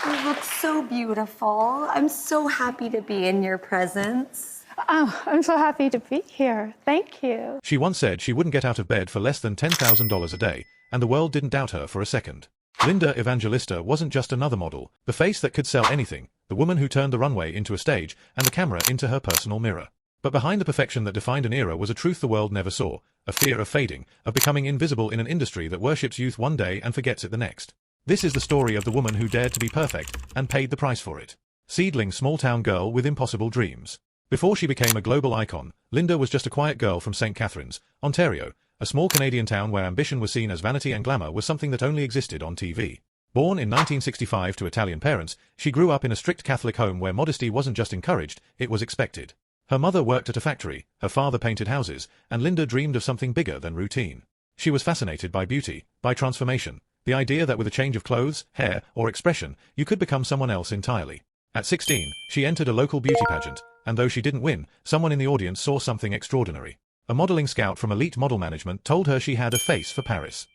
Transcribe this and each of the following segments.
You look so beautiful. I'm so happy to be in your presence. Oh, I'm so happy to be here. Thank you. She once said she wouldn't get out of bed for less than $10,000 a day, and the world didn't doubt her for a second. Linda Evangelista wasn't just another model, the face that could sell anything, the woman who turned the runway into a stage and the camera into her personal mirror. But behind the perfection that defined an era was a truth the world never saw, a fear of fading, of becoming invisible in an industry that worships youth one day and forgets it the next. This is the story of the woman who dared to be perfect and paid the price for it. Seedling small-town girl with impossible dreams. Before she became a global icon, Linda was just a quiet girl from St. Catharines, Ontario, a small Canadian town where ambition was seen as vanity and glamour was something that only existed on TV. Born in 1965 to Italian parents, she grew up in a strict Catholic home where modesty wasn't just encouraged, it was expected. Her mother worked at a factory, her father painted houses, and Linda dreamed of something bigger than routine. She was fascinated by beauty, by transformation, the idea that with a change of clothes, hair, or expression, you could become someone else entirely. At 16, she entered a local beauty pageant, and though she didn't win, someone in the audience saw something extraordinary. A modeling scout from elite model management told her she had a face for Paris.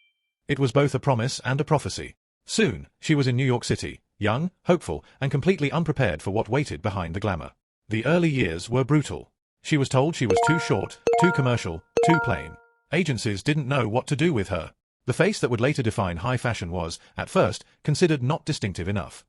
It was both a promise and a prophecy. Soon, she was in New York City, young, hopeful, and completely unprepared for what waited behind the glamour. The early years were brutal. She was told she was too short, too commercial, too plain. Agencies didn't know what to do with her. The face that would later define high fashion was, at first, considered not distinctive enough.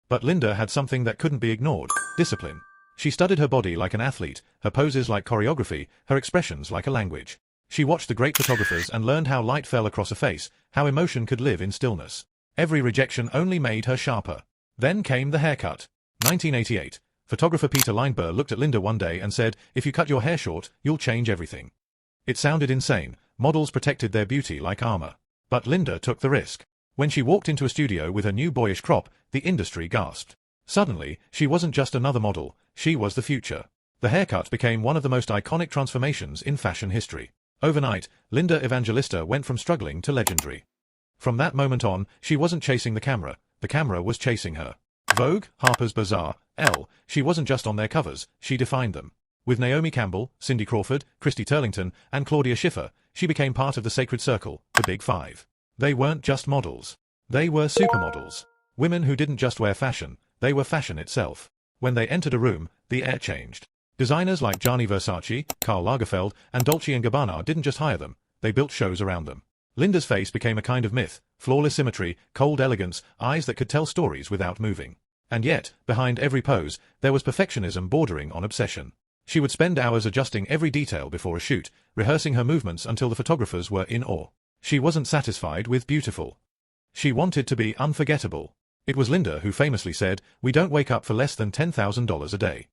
But Linda had something that couldn't be ignored: discipline. She studied her body like an athlete, her poses like choreography, her expressions like a language. She watched the great photographers and learned how light fell across a face, how emotion could live in stillness. Every rejection only made her sharper. Then came the haircut. 1988. Photographer Peter Lindbergh looked at Linda one day and said, "If you cut your hair short, you'll change everything." It sounded insane. Models protected their beauty like armor. But Linda took the risk. When she walked into a studio with her new boyish crop, the industry gasped. Suddenly, she wasn't just another model, she was the future. The haircut became one of the most iconic transformations in fashion history. Overnight, Linda Evangelista went from struggling to legendary. From that moment on, she wasn't chasing the camera was chasing her. Vogue, Harper's Bazaar, Elle, she wasn't just on their covers, she defined them. With Naomi Campbell, Cindy Crawford, Christy Turlington, and Claudia Schiffer, she became part of the sacred circle, the Big Five. They weren't just models. They were supermodels. Women who didn't just wear fashion, they were fashion itself. When they entered a room, the air changed. Designers like Gianni Versace, Karl Lagerfeld, and Dolce & Gabbana didn't just hire them, they built shows around them. Linda's face became a kind of myth, flawless symmetry, cold elegance, eyes that could tell stories without moving. And yet, behind every pose, there was perfectionism bordering on obsession. She would spend hours adjusting every detail before a shoot, rehearsing her movements until the photographers were in awe. She wasn't satisfied with beautiful. She wanted to be unforgettable. It was Linda who famously said, "We don't wake up for less than $10,000 a day."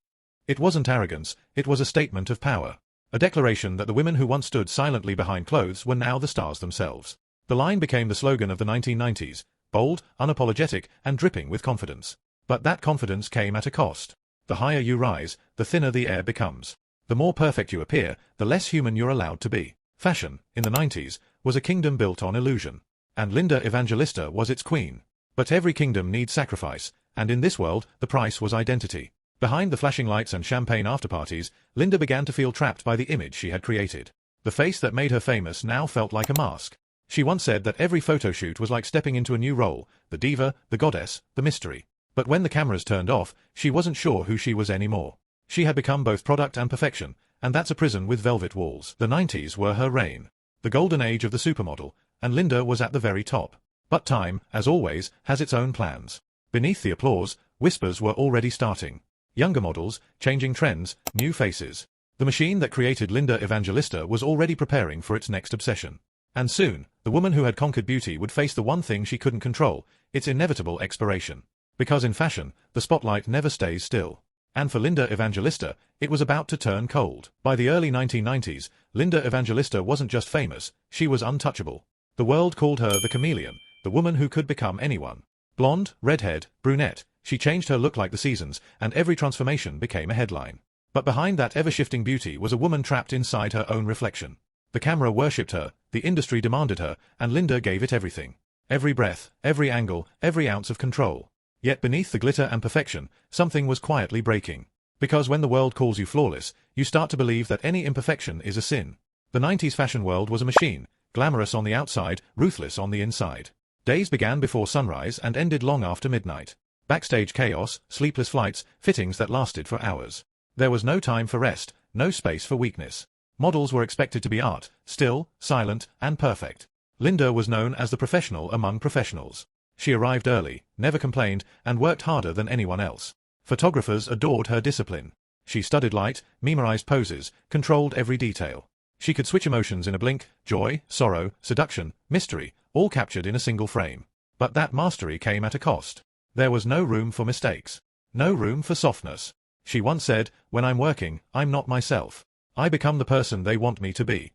It wasn't arrogance, it was a statement of power. A declaration that the women who once stood silently behind clothes were now the stars themselves. The line became the slogan of the 1990s, bold, unapologetic, and dripping with confidence. But that confidence came at a cost. The higher you rise, the thinner the air becomes. The more perfect you appear, the less human you're allowed to be. Fashion, in the 90s, was a kingdom built on illusion. And Linda Evangelista was its queen. But every kingdom needs sacrifice, and in this world, the price was identity. Behind the flashing lights and champagne after-parties, Linda began to feel trapped by the image she had created. The face that made her famous now felt like a mask. She once said that every photo shoot was like stepping into a new role, the diva, the goddess, the mystery. But when the cameras turned off, she wasn't sure who she was anymore. She had become both product and perfection, and that's a prison with velvet walls. The 90s were her reign. The golden age of the supermodel, and Linda was at the very top. But time, as always, has its own plans. Beneath the applause, whispers were already starting. Younger models, changing trends, new faces. The machine that created Linda Evangelista was already preparing for its next obsession. And soon, the woman who had conquered beauty would face the one thing she couldn't control, its inevitable expiration. Because in fashion, the spotlight never stays still. And for Linda Evangelista, it was about to turn cold. By the early 1990s, Linda Evangelista wasn't just famous, she was untouchable. The world called her the chameleon, the woman who could become anyone. Blonde, redhead, brunette, she changed her look like the seasons, and every transformation became a headline. But behind that ever-shifting beauty was a woman trapped inside her own reflection. The camera worshipped her, the industry demanded her, and Linda gave it everything. Every breath, every angle, every ounce of control. Yet beneath the glitter and perfection, something was quietly breaking. Because when the world calls you flawless, you start to believe that any imperfection is a sin. The 90s fashion world was a machine, glamorous on the outside, ruthless on the inside. Days began before sunrise and ended long after midnight. Backstage chaos, sleepless flights, fittings that lasted for hours. There was no time for rest, no space for weakness. Models were expected to be art, still, silent, and perfect. Linda was known as the professional among professionals. She arrived early, never complained, and worked harder than anyone else. Photographers adored her discipline. She studied light, memorized poses, controlled every detail. She could switch emotions in a blink, joy, sorrow, seduction, mystery, all captured in a single frame. But that mastery came at a cost. There was no room for mistakes. No room for softness. She once said, "When I'm working, I'm not myself. I become the person they want me to be."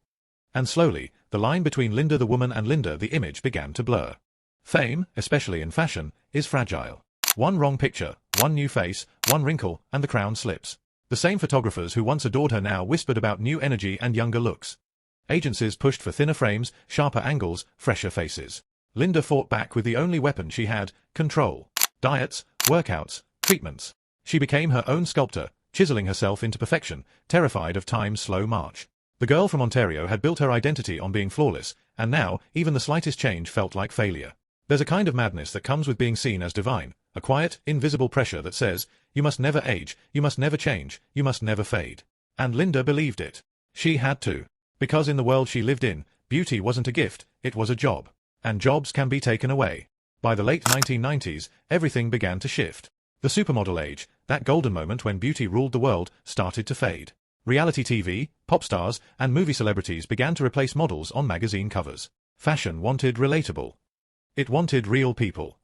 And slowly, the line between Linda the woman and Linda the image began to blur. Fame, especially in fashion, is fragile. One wrong picture, one new face, one wrinkle, and the crown slips. The same photographers who once adored her now whispered about new energy and younger looks. Agencies pushed for thinner frames, sharper angles, fresher faces. Linda fought back with the only weapon she had, control. Diets, workouts, treatments. She became her own sculptor, chiseling herself into perfection, terrified of time's slow march. The girl from Ontario had built her identity on being flawless, and now, even the slightest change felt like failure. There's a kind of madness that comes with being seen as divine, a quiet, invisible pressure that says, you must never age, you must never change, you must never fade. And Linda believed it. She had to. Because in the world she lived in, beauty wasn't a gift, it was a job. And jobs can be taken away. By the late 1990s, everything began to shift. The supermodel age, that golden moment when beauty ruled the world, started to fade. Reality TV, pop stars, and movie celebrities began to replace models on magazine covers. Fashion wanted relatable. It wanted real people.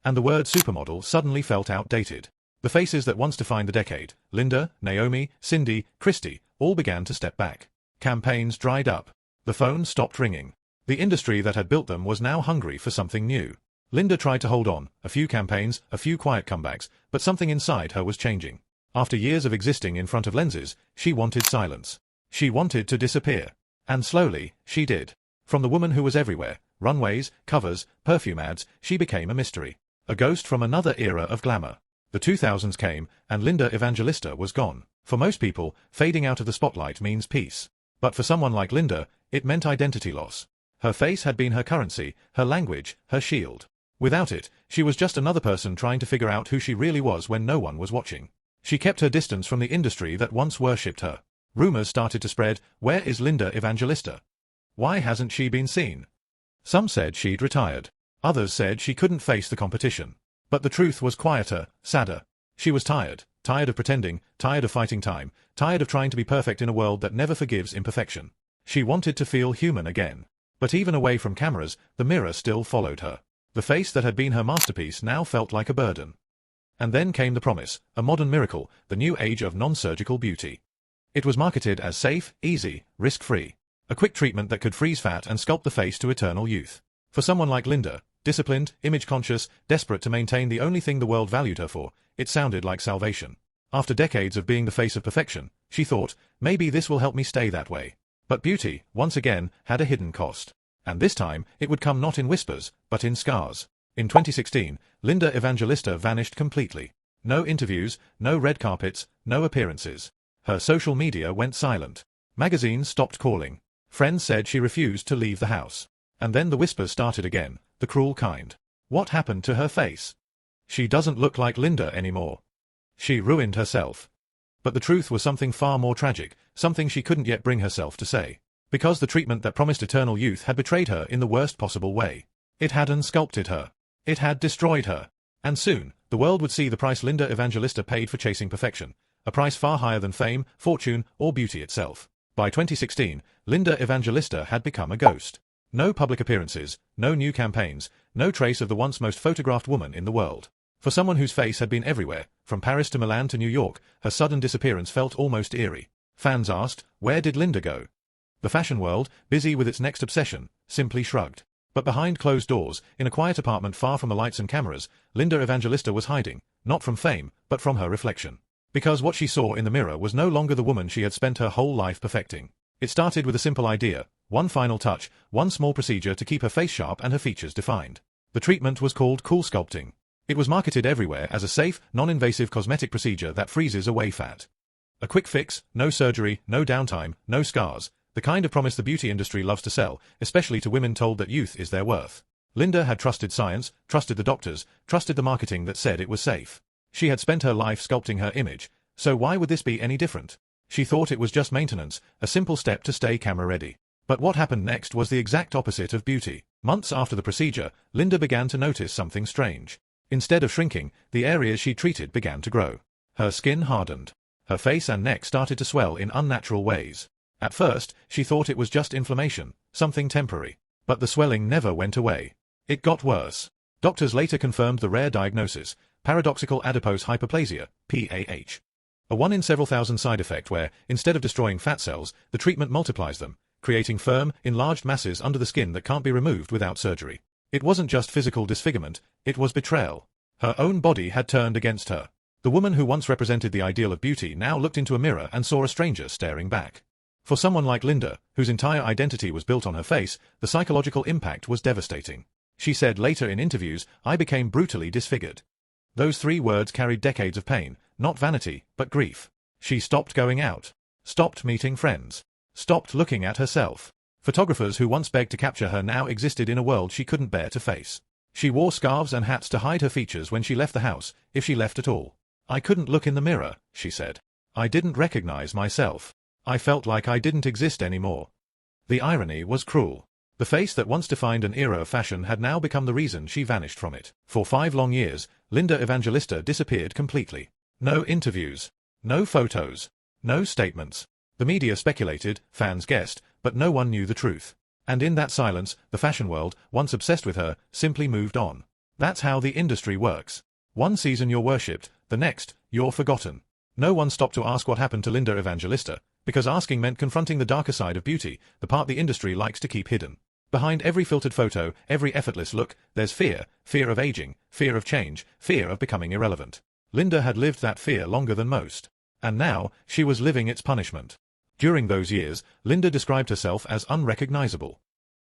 And the word supermodel suddenly felt outdated. The faces that once defined the decade, Linda, Naomi, Cindy, Christy, all began to step back. Campaigns dried up. The phone stopped ringing. The industry that had built them was now hungry for something new. Linda tried to hold on, a few campaigns, a few quiet comebacks, but something inside her was changing. After years of existing in front of lenses, she wanted silence. She wanted to disappear. And slowly, she did. From the woman who was everywhere, runways, covers, perfume ads, she became a mystery. A ghost from another era of glamour. The 2000s came, and Linda Evangelista was gone. For most people, fading out of the spotlight means peace. But for someone like Linda, it meant identity loss. Her face had been her currency, her language, her shield. Without it, she was just another person trying to figure out who she really was when no one was watching. She kept her distance from the industry that once worshipped her. Rumors started to spread, where is Linda Evangelista? Why hasn't she been seen? Some said she'd retired. Others said she couldn't face the competition. But the truth was quieter, sadder. She was tired. Tired of pretending, tired of fighting time, tired of trying to be perfect in a world that never forgives imperfection. She wanted to feel human again. But even away from cameras, the mirror still followed her. The face that had been her masterpiece now felt like a burden. And then came the promise, a modern miracle, the new age of non-surgical beauty. It was marketed as safe, easy, risk-free. A quick treatment that could freeze fat and sculpt the face to eternal youth. For someone like Linda, disciplined, image-conscious, desperate to maintain the only thing the world valued her for, it sounded like salvation. After decades of being the face of perfection, she thought, maybe this will help me stay that way. But beauty, once again, had a hidden cost. And this time, it would come not in whispers, but in scars. In 2016, Linda Evangelista vanished completely. No interviews, no red carpets, no appearances. Her social media went silent. Magazines stopped calling. Friends said she refused to leave the house. And then the whispers started again, the cruel kind. What happened to her face? She doesn't look like Linda anymore. She ruined herself. But the truth was something far more tragic, something she couldn't yet bring herself to say. Because the treatment that promised eternal youth had betrayed her in the worst possible way. It had unsculpted her. It had destroyed her. And soon, the world would see the price Linda Evangelista paid for chasing perfection. A price far higher than fame, fortune, or beauty itself. By 2016, Linda Evangelista had become a ghost. No public appearances, no new campaigns, no trace of the once most photographed woman in the world. For someone whose face had been everywhere, from Paris to Milan to New York, her sudden disappearance felt almost eerie. Fans asked, where did Linda go? The fashion world, busy with its next obsession, simply shrugged. But behind closed doors, in a quiet apartment far from the lights and cameras, Linda Evangelista was hiding, not from fame, but from her reflection. Because what she saw in the mirror was no longer the woman she had spent her whole life perfecting. It started with a simple idea, one final touch, one small procedure to keep her face sharp and her features defined. The treatment was called cool sculpting. It was marketed everywhere as a safe, non-invasive cosmetic procedure that freezes away fat. A quick fix, no surgery, no downtime, no scars. The kind of promise the beauty industry loves to sell, especially to women told that youth is their worth. Linda had trusted science, trusted the doctors, trusted the marketing that said it was safe. She had spent her life sculpting her image, so why would this be any different? She thought it was just maintenance, a simple step to stay camera-ready. But what happened next was the exact opposite of beauty. Months after the procedure, Linda began to notice something strange. Instead of shrinking, the areas she treated began to grow. Her skin hardened. Her face and neck started to swell in unnatural ways. At first, she thought it was just inflammation, something temporary. But the swelling never went away. It got worse. Doctors later confirmed the rare diagnosis, paradoxical adipose hyperplasia, PAH. A 1 in several thousand side effect where, instead of destroying fat cells, the treatment multiplies them, creating firm, enlarged masses under the skin that can't be removed without surgery. It wasn't just physical disfigurement, it was betrayal. Her own body had turned against her. The woman who once represented the ideal of beauty now looked into a mirror and saw a stranger staring back. For someone like Linda, whose entire identity was built on her face, the psychological impact was devastating. She said later in interviews, "I became brutally disfigured." Those 3 words carried decades of pain, not vanity, but grief. She stopped going out, stopped meeting friends, stopped looking at herself. Photographers who once begged to capture her now existed in a world she couldn't bear to face. She wore scarves and hats to hide her features when she left the house, if she left at all. "I couldn't look in the mirror," she said. "I didn't recognize myself. I felt like I didn't exist anymore." The irony was cruel. The face that once defined an era of fashion had now become the reason she vanished from it. For 5 long years, Linda Evangelista disappeared completely. No interviews. No photos. No statements. The media speculated, fans guessed, but no one knew the truth. And in that silence, the fashion world, once obsessed with her, simply moved on. That's how the industry works. One season you're worshipped, the next, you're forgotten. No one stopped to ask what happened to Linda Evangelista, because asking meant confronting the darker side of beauty, the part the industry likes to keep hidden. Behind every filtered photo, every effortless look, there's fear, fear of aging, fear of change, fear of becoming irrelevant. Linda had lived that fear longer than most. And now, she was living its punishment. During those years, Linda described herself as unrecognizable.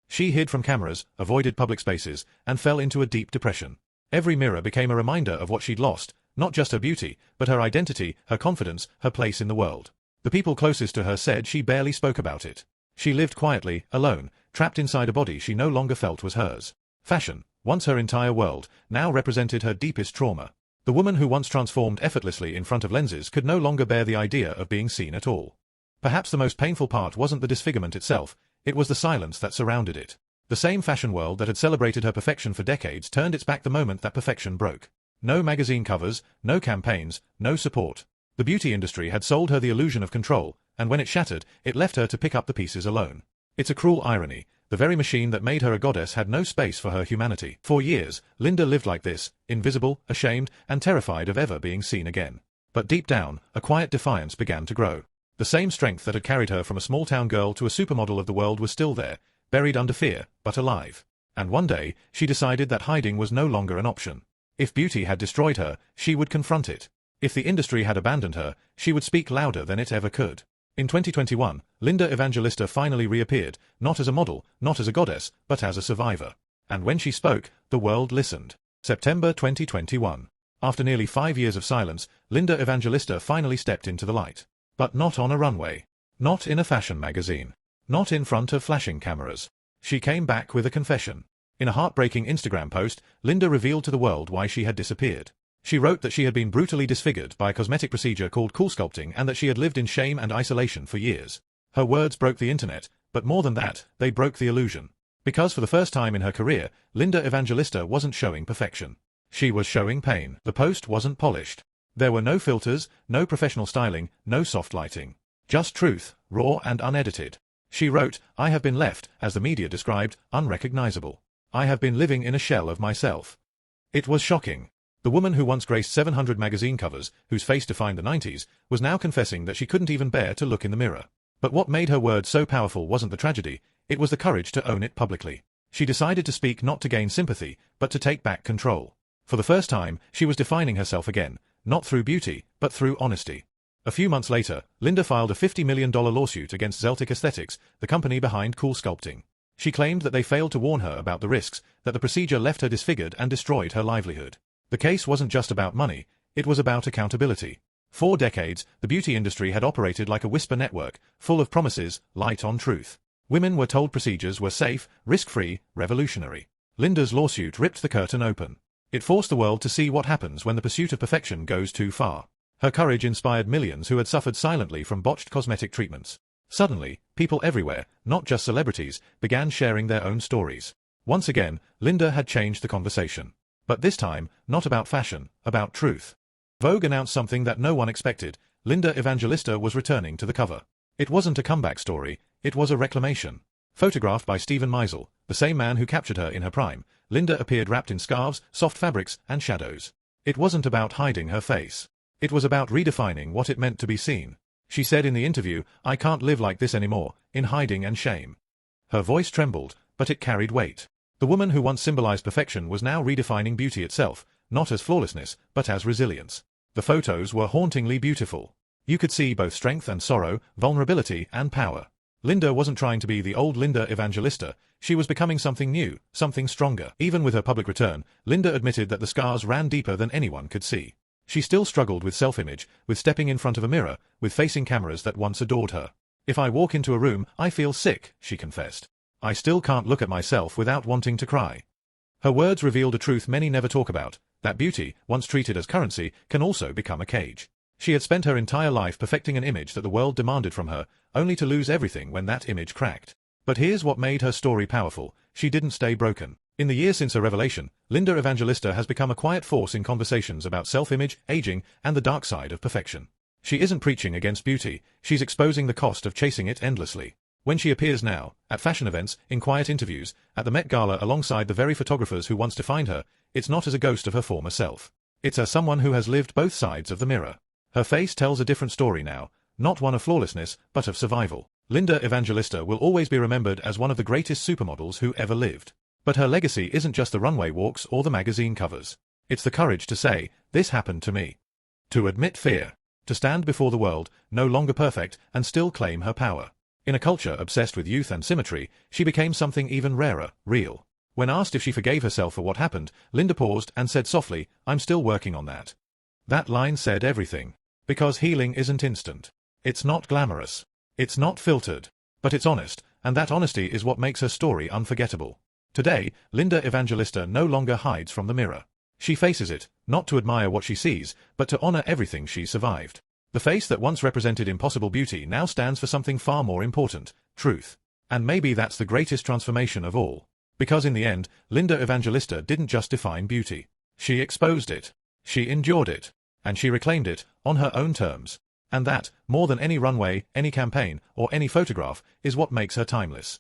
She hid from cameras, avoided public spaces, and fell into a deep depression. Every mirror became a reminder of what she'd lost, not just her beauty, but her identity, her confidence, her place in the world. The people closest to her said she barely spoke about it. She lived quietly, alone, trapped inside a body she no longer felt was hers. Fashion, once her entire world, now represented her deepest trauma. The woman who once transformed effortlessly in front of lenses could no longer bear the idea of being seen at all. Perhaps the most painful part wasn't the disfigurement itself, it was the silence that surrounded it. The same fashion world that had celebrated her perfection for decades turned its back the moment that perfection broke. No magazine covers, no campaigns, no support. The beauty industry had sold her the illusion of control, and when it shattered, it left her to pick up the pieces alone. It's a cruel irony. The very machine that made her a goddess had no space for her humanity. For years, Linda lived like this, invisible, ashamed, and terrified of ever being seen again. But deep down, a quiet defiance began to grow. The same strength that had carried her from a small-town girl to a supermodel of the world was still there, buried under fear, but alive. And one day, she decided that hiding was no longer an option. If beauty had destroyed her, she would confront it. If the industry had abandoned her, she would speak louder than it ever could. In 2021, Linda Evangelista finally reappeared, not as a model, not as a goddess, but as a survivor. And when she spoke, the world listened. September 2021. After nearly 5 years of silence, Linda Evangelista finally stepped into the light. But not on a runway. Not in a fashion magazine. Not in front of flashing cameras. She came back with a confession. In a heartbreaking Instagram post, Linda revealed to the world why she had disappeared. She wrote that she had been brutally disfigured by a cosmetic procedure called cool sculpting and that she had lived in shame and isolation for years. Her words broke the internet, but more than that, they broke the illusion. Because for the first time in her career, Linda Evangelista wasn't showing perfection. She was showing pain. The post wasn't polished. There were no filters, no professional styling, no soft lighting. Just truth, raw and unedited. She wrote, "I have been left, as the media described, unrecognizable. I have been living in a shell of myself." It was shocking. The woman who once graced 700 magazine covers, whose face defined the 90s, was now confessing that she couldn't even bear to look in the mirror. But what made her words so powerful wasn't the tragedy, it was the courage to own it publicly. She decided to speak not to gain sympathy, but to take back control. For the first time, she was defining herself again, not through beauty, but through honesty. A few months later, Linda filed a $50 million lawsuit against Zeltic Aesthetics, the company behind cool sculpting. She claimed that they failed to warn her about the risks, that the procedure left her disfigured and destroyed her livelihood. The case wasn't just about money, it was about accountability. For decades, the beauty industry had operated like a whisper network, full of promises, light on truth. Women were told procedures were safe, risk-free, revolutionary. Linda's lawsuit ripped the curtain open. It forced the world to see what happens when the pursuit of perfection goes too far. Her courage inspired millions who had suffered silently from botched cosmetic treatments. Suddenly, people everywhere, not just celebrities, began sharing their own stories. Once again, Linda had changed the conversation. But this time, not about fashion, about truth. Vogue announced something that no one expected. Linda Evangelista was returning to the cover. It wasn't a comeback story, it was a reclamation. Photographed by Stephen Meisel, the same man who captured her in her prime, Linda appeared wrapped in scarves, soft fabrics, and shadows. It wasn't about hiding her face. It was about redefining what it meant to be seen. She said in the interview, "I can't live like this anymore, in hiding and shame." Her voice trembled, but it carried weight. The woman who once symbolized perfection was now redefining beauty itself, not as flawlessness, but as resilience. The photos were hauntingly beautiful. You could see both strength and sorrow, vulnerability and power. Linda wasn't trying to be the old Linda Evangelista, she was becoming something new, something stronger. Even with her public return, Linda admitted that the scars ran deeper than anyone could see. She still struggled with self-image, with stepping in front of a mirror, with facing cameras that once adored her. "If I walk into a room, I feel sick," she confessed. "I still can't look at myself without wanting to cry." Her words revealed a truth many never talk about, that beauty, once treated as currency, can also become a cage. She had spent her entire life perfecting an image that the world demanded from her, only to lose everything when that image cracked. But here's what made her story powerful: she didn't stay broken. In the years since her revelation, Linda Evangelista has become a quiet force in conversations about self-image, aging, and the dark side of perfection. She isn't preaching against beauty, she's exposing the cost of chasing it endlessly. When she appears now, at fashion events, in quiet interviews, at the Met Gala alongside the very photographers who once defined her, it's not as a ghost of her former self. It's as someone who has lived both sides of the mirror. Her face tells a different story now, not one of flawlessness, but of survival. Linda Evangelista will always be remembered as one of the greatest supermodels who ever lived. But her legacy isn't just the runway walks or the magazine covers. It's the courage to say, "This happened to me." To admit fear. To stand before the world, no longer perfect, and still claim her power. In a culture obsessed with youth and symmetry, she became something even rarer, real. When asked if she forgave herself for what happened, Linda paused and said softly, "I'm still working on that." That line said everything. Because healing isn't instant. It's not glamorous. It's not filtered. But it's honest, and that honesty is what makes her story unforgettable. Today, Linda Evangelista no longer hides from the mirror. She faces it, not to admire what she sees, but to honor everything she survived. The face that once represented impossible beauty now stands for something far more important: truth. And maybe that's the greatest transformation of all. Because in the end, Linda Evangelista didn't just define beauty. She exposed it. She endured it. And she reclaimed it, on her own terms. And that, more than any runway, any campaign, or any photograph, is what makes her timeless.